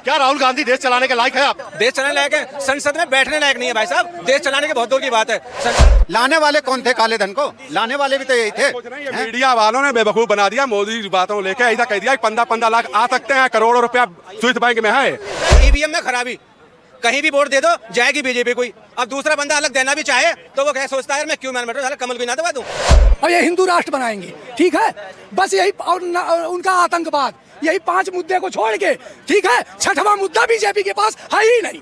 क्या राहुल गांधी देश चलाने के लायक है? आप देश चलाने लायक है? संसद में बैठने लायक नहीं है भाई साहब। देश चलाने के बहुत दूर की बात है। लाने वाले कौन थे काले धन को? लाने वाले भी तो यही थे। ये मीडिया वालों ने बेवकूफ बना दिया। मोदी की बातों लेके ऐसा कह दिया 15-15 लाख आ सकते हैं, करोड़ों रुपया स्विस बैंक में है। ईवीएम में खराबी, कहीं भी वोट दे दो जाएगी बीजेपी कोई। अब दूसरा बंदा अलग देना भी चाहे तो वो क्या सोचता है मैं क्यों मैटर कमल को ना दबा दूं। और ये हिंदू राष्ट्र बनाएंगे, ठीक है, बस यही। और उनका आतंकवाद, यही 5 मुद्दे को छोड़ के, ठीक है, छठवां मुद्दा बीजेपी के पास है ही नहीं।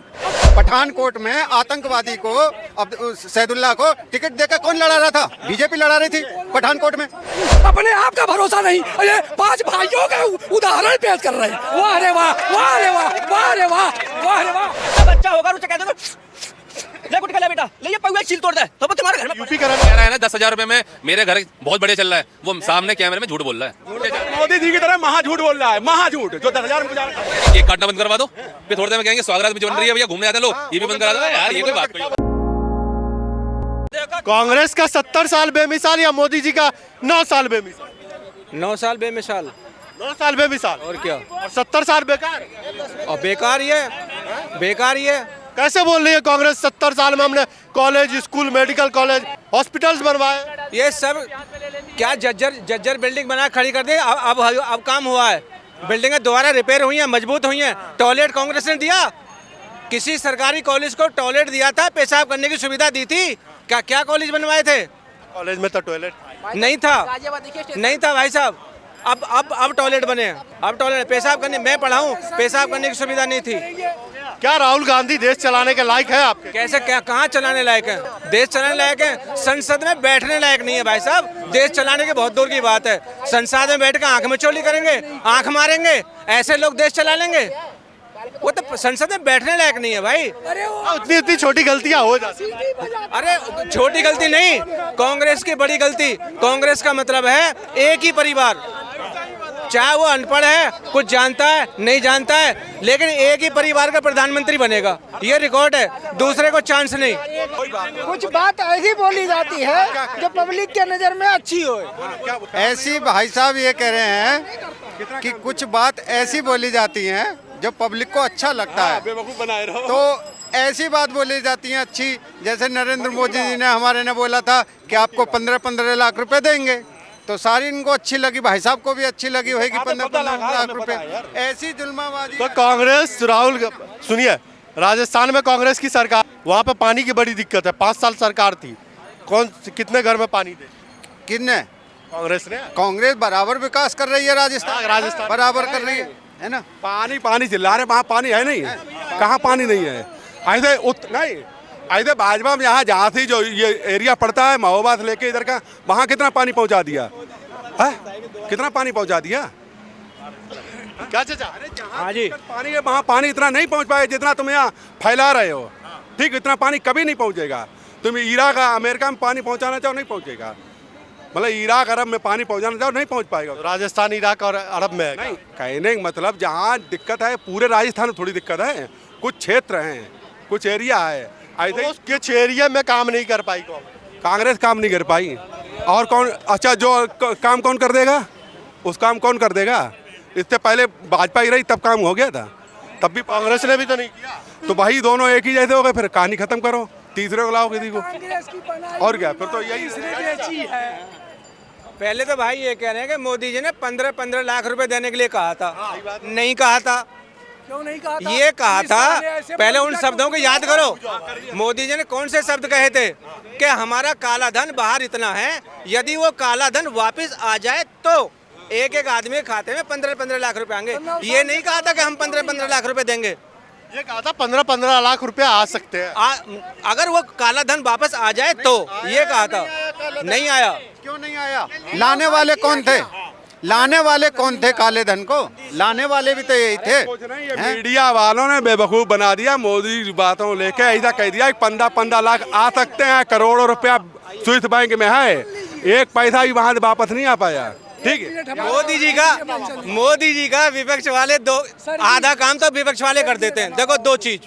पठानकोट में आतंकवादी को अब सैदुल्ला को टिकट देकर कौन लड़ा रहा था? बीजेपी लड़ा रही थी पठानकोट में। अपने आप का भरोसा नहीं, ये 5 भाइयों का उदाहरण पेश कर रहे हैं। वाह रे वाह, वाह रे वाह, वाह रे वाह, वाह रे वाह। बच्चा होगा उसे कह दो ले कुछ खेला बेटा, ले ये पौवा चील तोड़ दे तो तुम्हारे घर में यूपी कह रहा है ना 10,000 रुपए में मेरे घर बहुत बढ़िया चल रहा है, वो सामने कैमरे में झूठ बोल रहा है। मोदी जी की तरह महाझूठ बोल रहा है, महाझूठ। जो 10,000 में केक काटना बंद करवा दो, फिर थोड़ी देर में कहेंगे स्वागत भी बन रही है भैया, घूमने आते हैं लोग, ये भी बंद करा दो यार, ये कोई बात कोई। कांग्रेस का 70 साल बेमिसाल या मोदी जी का 9 साल बेमिसाल? 9 साल बेमिसाल, 9 साल बेमिसाल और क्या, और 70 साल बेकार। और बेकार ही है, बेकार ही है। कैसे बोल रही है कांग्रेस 70 साल में हमने college, school, medical college, hospitals बनवाए? ये सब क्या जज्जर बिल्डिंग बना खड़ी कर दी। अब काम हुआ है, बिल्डिंगें दोबारा रिपेयर हुई हैं, मजबूत हुई हैं। टॉयलेट कांग्रेस ने दिया, किसी सरकारी कॉलेज को टॉयलेट दिया था, पेशाब करने की सुविधा दी थी। क्या कॉलेज बनवाए थे? कॉलेज में तो टॉयलेट नहीं था, नहीं था भाई साहब। अब टॉयलेट बने हैं, अब टॉयलेट पेशाब करने, मैं पढ़ा हूँ, पेशाब करने की सुविधा नहीं थी। क्या राहुल गांधी देश चलाने के लायक है? आपके कैसे, क्या, कहाँ चलाने लायक है? देश चलाने लायक है? संसद में बैठने लायक नहीं है भाई साहब। देश चलाने के बहुत दूर की बात है। संसद में बैठ कर आंख में चोली करेंगे, आंख मारेंगे, ऐसे लोग देश चला लेंगे? वो तो संसद में बैठने लायक नहीं है भाई। इतनी छोटी गलतियां हो जाती। अरे छोटी गलती नहीं, कांग्रेस की बड़ी गलती। कांग्रेस का मतलब है एक ही परिवार, चाहे वो अनपढ़ है, कुछ जानता है, नहीं जानता है, लेकिन एक ही परिवार का प्रधानमंत्री बनेगा, ये रिकॉर्ड है। दूसरे को चांस नहीं। कुछ बात ऐसी बोली जाती है जो पब्लिक के नजर में अच्छी हो। ऐसी भाई साहब ये कह रहे हैं कि कुछ बात ऐसी बोली जाती है जो पब्लिक को अच्छा लगता है। बेवकूफ बनाए रहो। तो ऐसी बात बोली जाती है अच्छी, जैसे नरेंद्र मोदी जी ने हमारे ने बोला था कि आपको 15-15 लाख रुपए देंगे, तो सारी इनको अच्छी लगी, भाई साहब को भी अच्छी लगी होगी 15-15 लाख रुपए। ऐसी जुल्माबाजी। तो कांग्रेस, राहुल, सुनिए, राजस्थान में कांग्रेस की सरकार, वहाँ पे पानी की बड़ी दिक्कत है। 5 साल सरकार थी, कितने घर में पानी दे? किसने? कांग्रेस ने। कांग्रेस बराबर विकास कर रही है, राजस्थान बराबर कर रही है ना। पानी चिल्ला रहे, वहाँ पानी है नहीं है, कहाँ पानी नहीं है। ऐसे नहीं, ऐसे भाजपा में यहाँ जहाँ से जो ये एरिया पड़ता है महोबा से लेके इधर का, वहाँ कितना पानी पहुँचा दिया है? कितना पानी पहुँचा दिया? क्या चाचा? हाँ जी, पानी है वहाँ, पानी इतना नहीं पहुँच पाए जितना तुम यहाँ फैला रहे हो। ठीक, इतना पानी कभी नहीं पहुँचेगा। तुम इराक, अमेरिका में पानी पहुँचाना चाहो, नहीं पहुँचेगा। मतलब इराक, अरब में पानी पहुँचाना चाहो, नहीं पहुँच पाएगा। राजस्थान, इराक और अरब में है? नहीं, कहने का मतलब जहाँ दिक्कत है, पूरे राजस्थान में थोड़ी दिक्कत है, कुछ क्षेत्र हैं, कुछ एरिया है। कुछ एरिया में काम नहीं कर पाई कांग्रेस, काम नहीं कर पाई। और कौन? अच्छा, जो काम कौन कर देगा? उस काम कौन कर देगा? इससे पहले भाजपा ही रही, तब काम हो गया था, तब भी कांग्रेस ने भी तो नहीं किया। तो भाई दोनों एक ही जैसे हो गए, फिर कहानी खत्म करो, तीसरे को लाओ किसी को, और क्या? फिर तो यही है। पहले तो भाई ये कह रहे हैं कि मोदी जी ने 15-15 लाख रुपए देने के लिए कहा था। नहीं कहा था। क्यों नहीं कहा था? ये कहा था, पहले उन शब्दों को याद करो। मोदी जी ने कौन से शब्द कहे थे कि हमारा काला धन बाहर इतना है, यदि वो काला धन वापस आ जाए तो एक एक आदमी के खाते में 15-15 लाख रुपए आएंगे। ये नहीं कहा था कि हम 15-15 लाख रुपए देंगे, ये कहा था 15-15 लाख रुपए आ सकते हैं अगर वो काला धन वापस आ जाए तो। ये कहा था, नहीं आया। क्यों नहीं आया? लाने वाले कौन थे? लाने वाले कौन थे काले धन को? लाने वाले भी तो यही थे। ये मीडिया वालों ने बेवकूफ बना दिया। मोदी की बातों लेके ऐसा कह दिया 15-15 लाख आ सकते हैं, करोड़ों रुपया स्विस बैंक में है, एक पैसा भी वहाँ से वापस नहीं आ पाया। ठीक है, मोदी जी का विपक्ष वाले दो आधा काम तो विपक्ष वाले कर देते हैं। देखो, 2 चीज,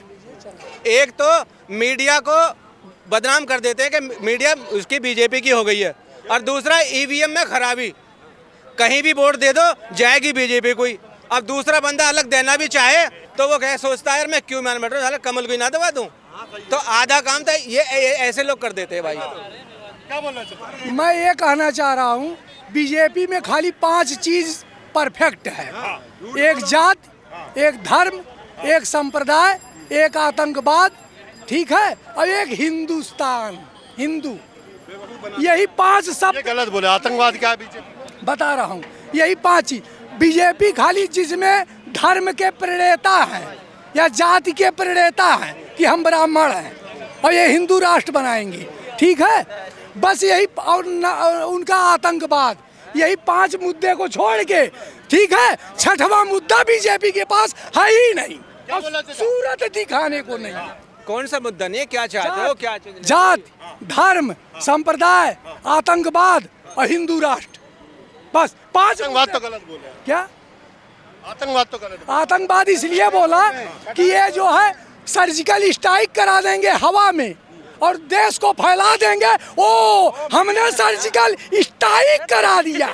एक तो मीडिया को बदनाम कर देते हैं कि मीडिया उसकी बीजेपी की हो गई है, और दूसरा ईवीएम में खराबी, कहीं भी वोट दे दो जाएगी बीजेपी कोई। अब दूसरा बंदा अलग देना भी चाहे तो वो क्या सोचता है यार मैं क्यों मैन बैठूं, कमल को ही ना दबा दूं। तो आधा काम तो ये ऐसे लोग कर देते हैं भाई। क्या बोलना चाहते हैं? मैं ये कहना चाह रहा हूँ बीजेपी में खाली 5 चीज परफेक्ट है। एक जात, एक धर्म, एक संप्रदाय, एक आतंकवाद, ठीक है, और एक हिंदुस्तान, हिंदू। यही 5 सब ये गलत बोले, आतंकवाद क्या है बीजेपी? बता रहा हूँ, यही 5 चीज। बीजेपी खाली जिसमें धर्म के प्रणेता हैं या जाति के प्रणेता हैं कि हम ब्राह्मण हैं और ये हिंदू राष्ट्र बनाएंगे, ठीक है, बस यही। और उनका आतंकवाद, यही 5 मुद्दे को छोड़ के, ठीक है, 6वां मुद्दा बीजेपी के पास है ही नहीं, सूरत दिखाने को नहीं। कौन सा मुद्दा नहीं है, क्या चाहते हो, क्या चाहिए? जात, धर्म, संप्रदाय, आतंकवाद और हिंदू राष्ट्र, बस 5। आतंकवाद तो गलत बोले, क्या आतंकवाद तो गलत बोले। आतंकवाद इसलिए बोला कि ये जो है सर्जिकल स्ट्राइक करा देंगे हवा में और देश को फैला देंगे। ओ, हमने सर्जिकल स्ट्राइक करा दिया।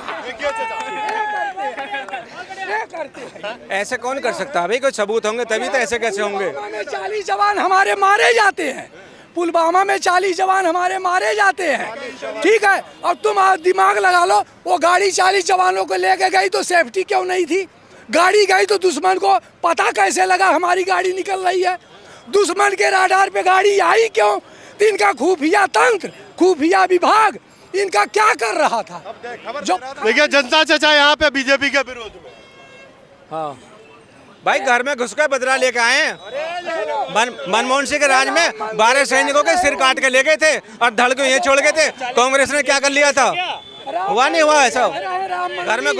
ये करते हैं। ऐसे कौन कर सकता है भाई, कोई सबूत होंगे तभी तो ऐसे कैसे होंगे। पुलवामा में 40 जवान हमारे मारे जाते हैं, पुलवामा में 40 जवान हमारे मारे जाते हैं, ठीक है, और तुम दिमाग लगा लो, वो गाड़ी 40 जवानों को लेके गई तो सेफ्टी क्यों नहीं थी? गाड़ी गई तो दुश्मन को पता कैसे लगा हमारी गाड़ी निकल रही है? दुश्मन के राडार पे गाड़ी आई क्यों? तो इनका खुफिया तंत्र, खुफिया विभाग इनका क्या कर रहा था? जो देखिए जनता चाचा यहाँ पे बीजेपी के विरोध में, हाँ भाई, घर में घुस के बदला लेके आए हैं। मनमोहन सिंह के राज में 12 सैनिकों के सिर काट के ले गए थे और धड़ को ये छोड़ गए थे। कांग्रेस ने क्या कर लिया था? हुआ नहीं हुआ ऐसा? घर में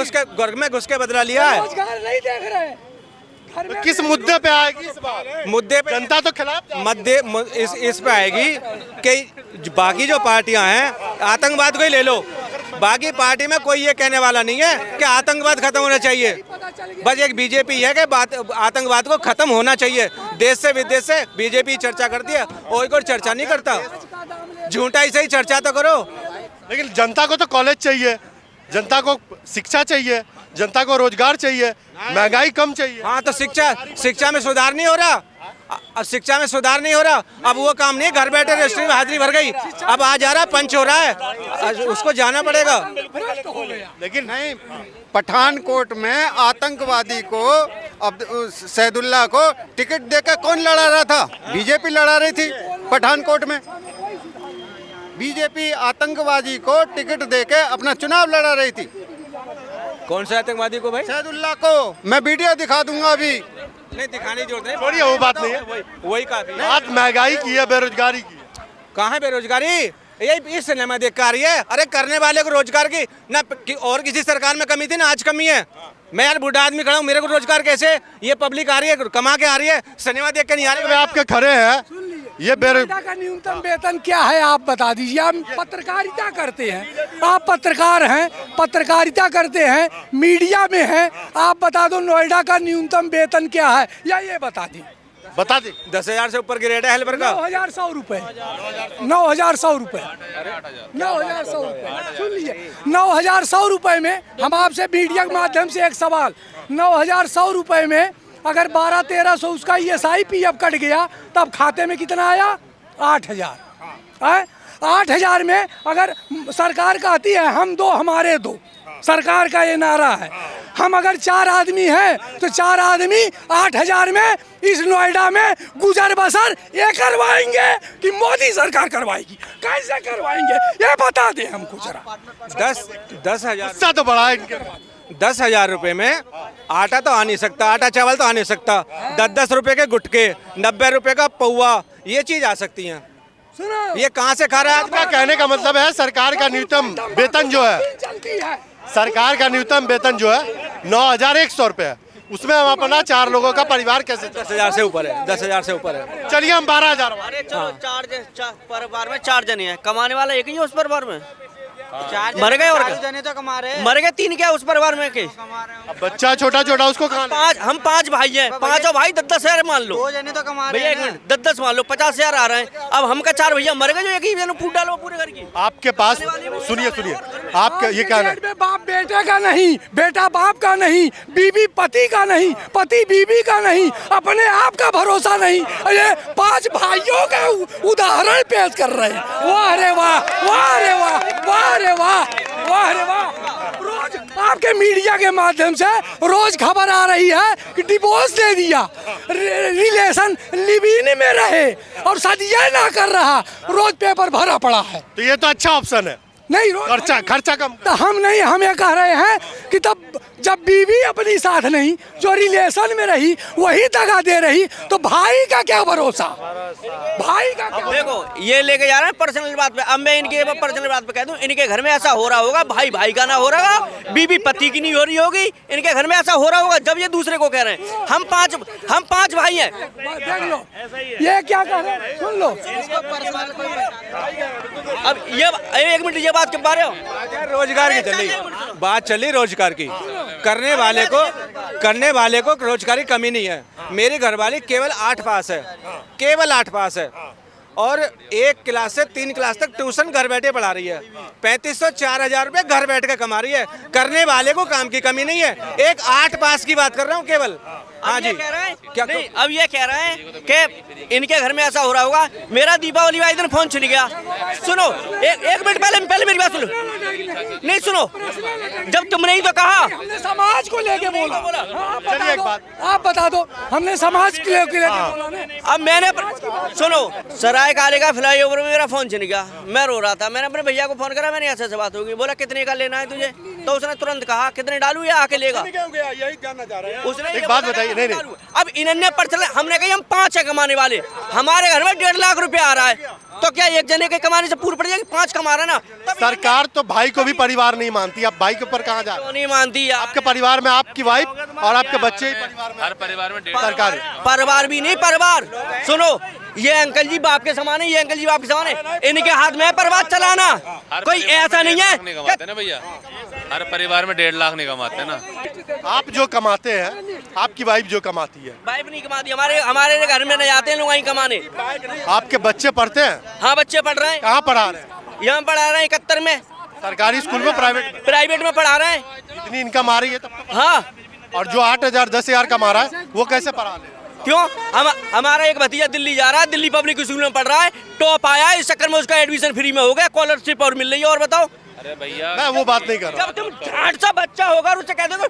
घुस के बदला लिया है। रोजगार नहीं देख रहे, घर में किस मुद्दे पे आएगी इस बार? मुद्दे पे जनता तो खिलाफ मध्य इस पे आएगी कि बाकी जो पार्टियां हैं, आतंकवाद को ही ले लो, बाकी पार्टी में कोई ये कहने वाला नहीं है कि आतंकवाद खत्म होना चाहिए। बस एक बीजेपी है कि आतंकवाद को खत्म होना चाहिए। देश से विदेश से बीजेपी चर्चा करती है और कोई चर्चा नहीं करता। झूठाई से ही चर्चा तो करो। लेकिन जनता को तो कॉलेज चाहिए, जनता को शिक्षा चाहिए, जनता को रोजगार चाहिए, महंगाई कम चाहिए। हाँ, तो शिक्षा में सुधार नहीं हो रहा। अब शिक्षा में सुधार नहीं हो रहा, अब वो काम नहीं, घर बैठे रजिस्ट्री में हाजिरी भर गई, अब आ जा रहा पंच हो रहा है, उसको जाना पड़ेगा। लेकिन नहीं, पठानकोट में आतंकवादी को, अब सैदुल्ला को टिकट देकर कौन लड़ा रहा था? बीजेपी लड़ा रही थी पठानकोट में। बीजेपी आतंकवादी को टिकट देके अपना चुनाव लड़ा रही थी। कौन से आतंकवादी को भाई? सैदुल्ला को। मैं वीडियो दिखा दूंगा अभी। नहीं, दिखाने की जरूरत नहीं, छोड़िए वो बात नहीं है। वही काफी है। बात महंगाई की है, बेरोजगारी की है। कहाँ है बेरोजगारी? यही इस सिनेमा देख कर आ रही है। अरे करने वाले को रोजगार की ना और किसी सरकार में कमी थी ना आज कमी है। मैं यार बूढ़ा आदमी खड़ा हूँ, मेरे को रोजगार कैसे? ये पब्लिक आ रही है, कमा के आ रही है, सिनेमा देख के नहीं आ रही। आपके खड़े हैं, ये नोएडा का न्यूनतम वेतन क्या है आप बता दीजिए। हम पत्रकारिता करते हैं, आप पत्रकार हैं, पत्रकारिता करते हैं, मीडिया में हैं, आप बता दो नोएडा का न्यूनतम वेतन क्या है, या ये बता दी। बता दी 10,000 से ऊपर की रेट है हेल्पर का। 9,100 रुपए, 9,100 रुपए, 9,100 रुपए। सुन लीजिए, 9,100 रुपए में हम आपसे मीडिया के माध्यम से एक सवाल, 9,100 रुपए में अगर 12-1300 उसका ESI PF कट गया तब खाते में कितना आया? 8,000। 8,000 में अगर सरकार कहती है हम दो हमारे दो, सरकार का ये नारा है, हम अगर 4 आदमी हैं तो 4 आदमी 8,000 में इस नोएडा में गुजर बसर ये करवाएंगे कि मोदी सरकार करवाएगी? कैसे करवाएंगे ये बता दें हमको जरा। 10,000 तो बढ़ा है इनके। 10,000 रुपए में आटा तो आ नहीं सकता, आटा चावल तो आ नहीं सकता। 10-10 रुपए के गुटके, 90 रुपए का पौवा, ये चीज आ सकती है। सुनो, ये कहाँ से खा रहा है आपका कहने का मतलब है सरकार का न्यूनतम वेतन जो है, चलती है सरकार का न्यूनतम वेतन जो है 9,100 रुपए है, उसमें हम अपना 4 लोगों का परिवार कैसे? 10,000 से ऊपर है, 10,000 से ऊपर है। चलिए हम 12,000। अरे चलो, परिवार में 4 जने हैं, कमाने वाला एक ही है उस परिवार में। मर गए और जने तो कमा रहे हैं। मर गए 3 क्या उस परिवार में के? अब बच्चा छोटा छोटा उसको कहाँ? 5, हम 5 भाई हैं, 5 भाई 10-10 मान लो। 2 जने तो कमा रहे भैया एक हैं। मिनट, 10-10 मान लो, 50,000 आ रहे हैं। अब हमका 4 भैया मर गए जो एक ही फूट डालो पूरे घर की। आपके पास सुनिए सुनिए, आपका ये कहना है। में बाप बेटे का नहीं, बेटा बाप का नहीं, बीवी पति का नहीं, पति बीवी का नहीं, अपने आप का भरोसा नहीं। ये 5 भाइयों का उदाहरण पेश कर रहे हैं। वाह रे वाह, वाह रे वाह, वाह रे वाह, वाह रे वाह। रोज आपके मीडिया के माध्यम से रोज खबर आ रही है कि डिवोर्स दे दिया, रिलेशन लिव इन में रहे और शादियां ना कर रहा, रोज पेपर भरा पड़ा है। तो ये तो अच्छा ऑप्शन है, नहीं खर्चा कम। तो हम नहीं, हम ये कह रहे हैं कि तब जब बीवी अपनी साथ नहीं, जो रिलेशन में रही वही दगा दे रही, तो भाई का क्या भरोसा, भाई का क्या? देखो ये लेके जा रहे हैं पर्सनल बात पे। अब मैं इनके पर्सनल बात पे कह दूं, इनके घर में ऐसा हो रहा होगा, भाई भाई का ना हो रहा होगा, बीवी पति की नहीं हो रही होगी, इनके घर में ऐसा हो रहा होगा जब ये दूसरे को कह रहे हैं हम पांच भाई हैं। देख लो ये क्या कह रहे हैं, सुन लो। अब ये एक मिनट, ये बात के बारे हो, रोजगार की चली बात, चली रोजगार की। करने वाले को रोजगार की कमी नहीं है। मेरी घरवाली केवल 8 पास है, केवल 8 पास है, और 1 क्लास से 3 क्लास तक ट्यूशन घर बैठे पढ़ा रही है। 3500 4000 रुपए घर बैठ के कमा रही है। करने वाले को काम की कमी नहीं है। एक 8 पास की बात कर रहा हूँ केवल। हाँ जी, कह रहे हैं क्या नहीं, अब ये कह रहे हैं कि इनके घर में ऐसा हो रहा होगा। मेरा दीपावली वाले दिन फोन छिन गया। सुनो एक मिनट, पहले मेरी बात सुनो। नहीं सुनो, जब तुमने ही तो कहा, हमने समाज को लेके बोला। चलिए एक बात आप बता दो, हमने समाज के लेके बोला ना। अब मैंने सुनो, सराय काले का फ्लाईओवर में मेरा फोन छिन गया, मैं रो रहा था। मैंने अपने भैया को फोन करा, मैंने ऐसे से बात होगी, बोला कितने का लेना है तुझे, तो उसने तुरंत कहा कितने डालू या आके लेगा। यही जानना चाह रहे हैं। उसने एक बात बताइए, नहीं। अब इन्होंने पर चले, हमने कहा हम 5 है कमाने वाले, हमारे घर में 1.5 लाख रुपया आ रहा है, तो क्या एक जने के कमाने से पूरी पड़ जाएगी? 5 कमा रहा ना। सरकार तो भाई को भी परिवार नहीं मानती, आप भाई के ऊपर कहाँ जा रहे क्यों नहीं मानती यार? आपके परिवार में आपकी वाइफ और आपके बच्चे ही परिवार में, हर परिवार में सरकार परिवार भी नहीं, परिवार सुनो, ये अंकल जी बाप के समान है, ये अंकल जी बाप के समान है, इनके हाथ में है परिवार चलाना। कोई ऐसा नहीं है कमाते ना भैया, हर परिवार में 1.5 लाख नहीं कमाते ना। आप जो कमाते हैं, आपकी वाइफ जो कमाती है, वाइफ नहीं कमाती, हमारे घर में नहीं आते हैं लोग वहीं कमाने। आपके बच्चे पढ़ते हैं? हाँ बच्चे पढ़ रहे हैं। कहाँ पढ़ा रहे हैं? यहाँ पढ़ा रहे हैं 71 में, सरकारी स्कूल में, प्राइवेट में पढ़ा रहे हैं। इतनी इनकम आ रही है तब तो। हाँ, और जो 8,000 10,000 कमा रहा है वो कैसे पढ़ा ले? क्यों? हमारा एक भतीजा दिल्ली जा रहा है, दिल्ली पब्लिक स्कूल में पढ़ रहा है, टॉप आया, इस चक्कर में उसका एडमिशन फ्री में हो गया, स्कॉलरशिप और मिल रही है। और बताओ, अरे भैया मैं वो बात नहीं कर रहा। जब तुम 800 बच्चा होगा और उससे कह दोगे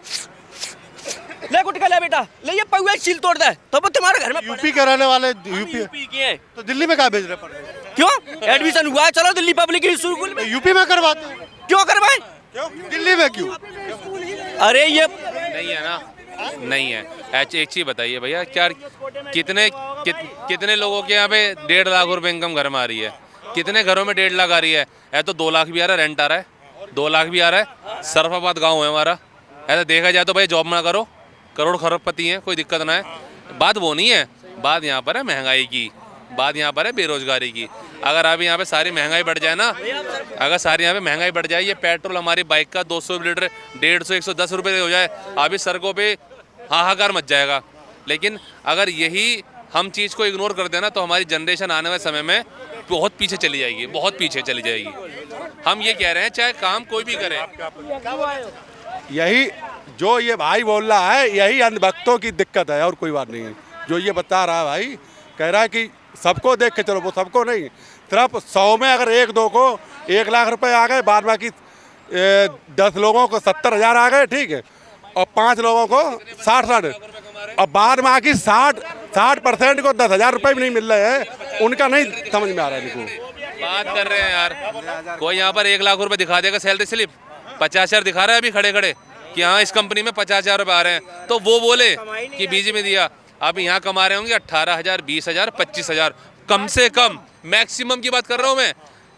ले कुट के ले बेटा, ले ये पौआ सील तोड़ दे, तो वो तुम्हारे घर में यूपी के रहने वाले, यूपी की है। तो दिल्ली में कहाँ भेज रहे पढ़ने? क्यों? एडमिशन हुआ है, चलो दिल्ली पब्लिक स्कूल में। यूपी में करवाते हैं। क्यों करवाएं? क्यों दिल्ली में क्यों? अरे ये नहीं है ना, नहीं है। एक चीज बताइए भैया, क्या कितने लोगों के यहाँ पे 1.5 लाख रुपए इनकम घर में आ रही है? कितने घरों में 1.5 लाख आ रही है? तो 2 लाख भी आ रहा है, रेंट आ रहा है, 2 लाख भी आ रहा है। सरफाबाद गांव है हमारा। ऐसा देखा जाए तो भाई जॉब ना करो, करोड़ खरबपति हैं, कोई दिक्कत ना है। बात वो नहीं है, बात यहाँ पर है महंगाई की, बात यहाँ पर है बेरोजगारी की। अगर अभी यहाँ पे सारी महंगाई बढ़ जाए ना, अगर सारी यहाँ पे महंगाई बढ़ जाए, ये पेट्रोल हमारी बाइक का 200 लीटर 150 110 रुपये हो जाए, अभी सड़कों पे हाहाकार मच जाएगा। लेकिन अगर यही हम चीज़ को इग्नोर कर देना तो हमारी जनरेशन आने वाले समय में बहुत पीछे चली जाएगी, बहुत पीछे चली जाएगी। हम ये कह रहे हैं चाहे काम कोई भी करे। यही जो ये भाई बोल रहा है, यही अंधभक्तों की दिक्कत है और कोई बात नहीं है। जो ये बता रहा है भाई, कह रहा है कि सबको देख के चलो, वो सबको नहीं, सिर्फ 100 में अगर 1-2 को 1 लाख रुपए आ गए, बाद बाकी 10 लोगों को 70,000 आ गए, ठीक है, और 5 लोगों को 60, और बाद बाकी 60% को 10,000 रुपए भी नहीं मिल रहे हैं। उनका नहीं समझ में आ रहा है इनको। बात कर रहे हैं यार, कोई यहाँ पर 1 लाख रुपए दिखा देगा सैलरी स्लिप, 50,000 दिखा रहा है अभी खड़े खड़े कि हाँ इस कंपनी में 50,000 रुपए आ रहे हैं, तो वो बोले कि बीजी में दिया। अब यहाँ कमा रहे होंगे 18,000 20,000 25,000 कम से कम, मैक्सिमम की बात कर रहा हूँ मैं।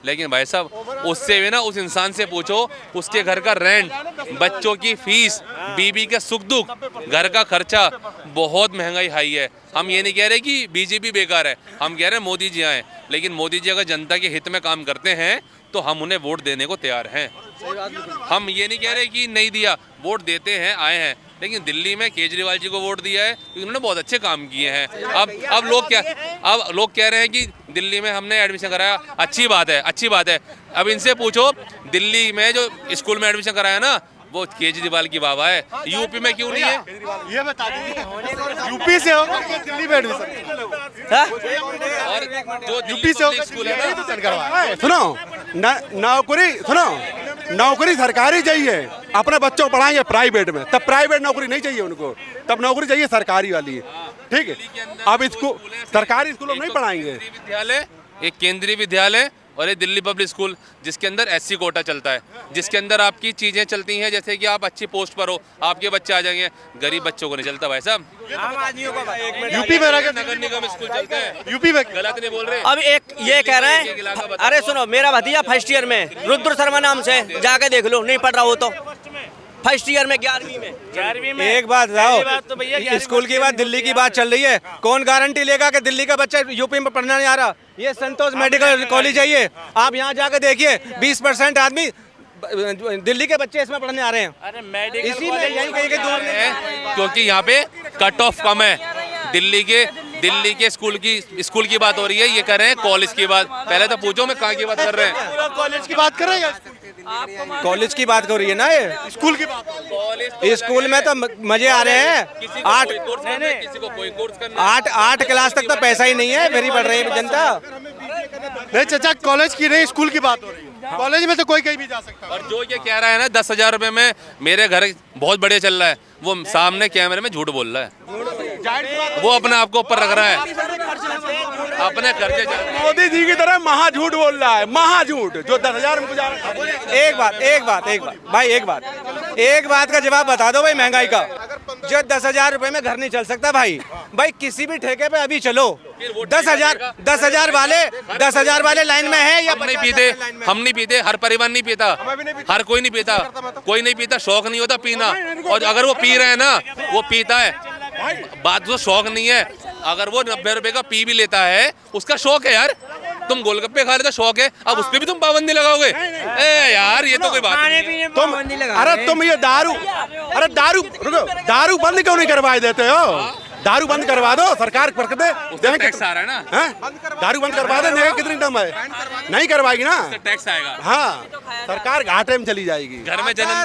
लेकिन भाई साहब उससे भी ना, उस इंसान से पूछो उसके घर का रेंट, बच्चों की फीस, बीबी के सुख दुख, घर का खर्चा, बहुत महंगाई हाई है। हम ये नहीं कह रहे कि बीजेपी बेकार है, हम कह रहे हैं मोदी जी आए, लेकिन मोदी जी अगर जनता के हित में काम करते हैं तो हम उन्हें वोट देने को तैयार हैं। हम ये नहीं कह रहे कि नहीं दिया, वोट देते हैं, आए हैं। लेकिन दिल्ली में केजरीवाल जी को वोट दिया है क्योंकि उन्होंने बहुत अच्छे काम किए हैं। अब लोग कह रहे हैं कि दिल्ली में हमने एडमिशन कराया, अच्छी बात है, अच्छी बात है। अब इनसे पूछो दिल्ली में जो स्कूल में एडमिशन कराया ना, वो केजरीवाल की वाह है, यूपी में क्यों नहीं है? ये बता दीजिए, यूपी से होकर के दिल्ली में एडमिशन, और जो यूपी से होकर स्कूल है ना, एडमिशन करवाया। सुनो नौकरी सरकारी चाहिए, अपने बच्चों को पढ़ाएंगे प्राइवेट में, तब प्राइवेट नौकरी नहीं चाहिए उनको, तब नौकरी चाहिए सरकारी वाली। ठीक है, अब इसको सरकारी स्कूलों में नहीं पढ़ाएंगे। विद्यालय, एक केंद्रीय विद्यालय और एक दिल्ली पब्लिक स्कूल, जिसके अंदर एससी कोटा चलता है, जिसके अंदर आपकी चीजें चलती हैं, जैसे कि आप अच्छी पोस्ट पर हो, आपके बच्चे आ जाएंगे। गरीब बच्चों को नहीं चलता भाई साहब। यूपी में रह नगर निगम स्कूल चलते हैं, यूपी में गलत नहीं बोल रहे। अब एक ये कह रहे हैं, अरे सुनो, मेरा भतीजा फर्स्ट ईयर में रुद्र शर्मा नाम से, जाके देख लो, नहीं पढ़ रहा हो तो फर्स्ट ईयर में 11वीं में। एक बात बताओ, स्कूल की बात, दिल्ली की बात चल रही है, कौन गारंटी लेगा कि दिल्ली का बच्चा यूपी में पढ़ना नहीं आ रहा? ये संतोष मेडिकल कॉलेज है, ये आप यहाँ जाकर देखिए, 20% आदमी दिल्ली के बच्चे इसमें पढ़ने आ रहे हैं। अरे मेडिकल इसी में यही कहीं के दूर है, क्योंकि यहाँ पे कट ऑफ कम है। दिल्ली के स्कूल की बात हो रही है, ये कर रहे हैं कॉलेज की बात। पहले तो पूछो मैं कहाँ की बात कर रहे हैं? कॉलेज की बात कर रहे हैं, कॉलेज की बात कर रही है ना, ये स्कूल की बात। स्कूल में तो मजे आ रहे हैं। किसी को कोई कोर्स करना, 8 क्लास तक तो पैसा ही नहीं है, मेरी पढ़ रही है जनता। नहीं चाचा, कॉलेज की नहीं, स्कूल की बात हो रही है। कॉलेज में तो कोई कहीं भी जा सकता है। और जो ये कह रहा है ना 10,000 रुपए में मेरे घर बहुत बढ़िया चल रहा है, वो सामने कैमरे में झूठ बोल रहा है। वो अपने आप को ऊपर रख रहा है, अपने खर्चे। मोदी जी की तरह महाझूठ बोल रहा है, महाझूठ, जो 10,000 में गुजारा। एक बात एक बात का जवाब बता दो भाई, महंगाई का। जो 10,000 रुपए में घर नहीं चल सकता भाई किसी भी ठेके पे अभी चलो, 10,000 वाले लाइन में है या हम नहीं पीते, हम नहीं पीते, हर परिवार नहीं पीता, हर कोई नहीं पीता, कोई नहीं पीता, शौक नहीं होता पीना। और अगर वो पी रहे हैं ना, वो पीता है, बात तो शौक नहीं है। अगर वो 90 रुपए का पी भी लेता है, उसका शौक है यार। तुम गोलगप्पे खा रहे तो शौक है, अब उस पर भी तुम पाबंदी लगाओगे? ए यार, ये तो कोई बात नहीं। तुम ये दारू बंद क्यों नहीं करवाए देते हो? दारू बंद करवा दो, सरकार कर दे, टैक्स आ रहा है ना, दारू बंद करवा दे, नहीं कितनी दम है, नहीं करवाएगी ना, टैक्स आएगा। हाँ, सरकार घाटे में चली जाएगी। घर में जन्मदिन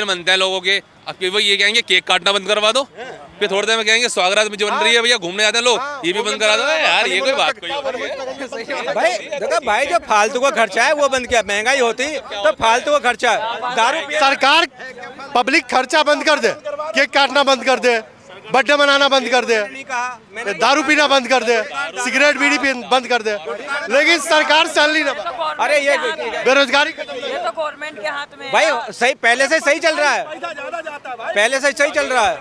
बनते हैं लोगों के, अब वो ये कहेंगे केक काटना बंद करवा दो, फिर थोड़ी देर में कहेंगे स्वागत में जो बन रही है भैया, घूमने जाते हैं लोग, ये भी बंद करा दो। यार ये कोई बात कोई भाई देखो भाई, जो फालतू का खर्चा है वो बंद किया। महंगाई होती तो फालतू का खर्चा, दारू सरकार पब्लिक खर्चा बंद कर दे, केक काटना बंद कर दे, बर्थडे मनाना बंद कर दे, दारू पीना बंद कर दे, सिगरेट बीड़ी बंद कर दे, लेकिन सरकार चल नहीं रहा। अरे ये बेरोजगारी ये तो गवर्नमेंट के हाथ में है। भाई सही, पहले से सही चल रहा है, पहले से सही चल रहा है।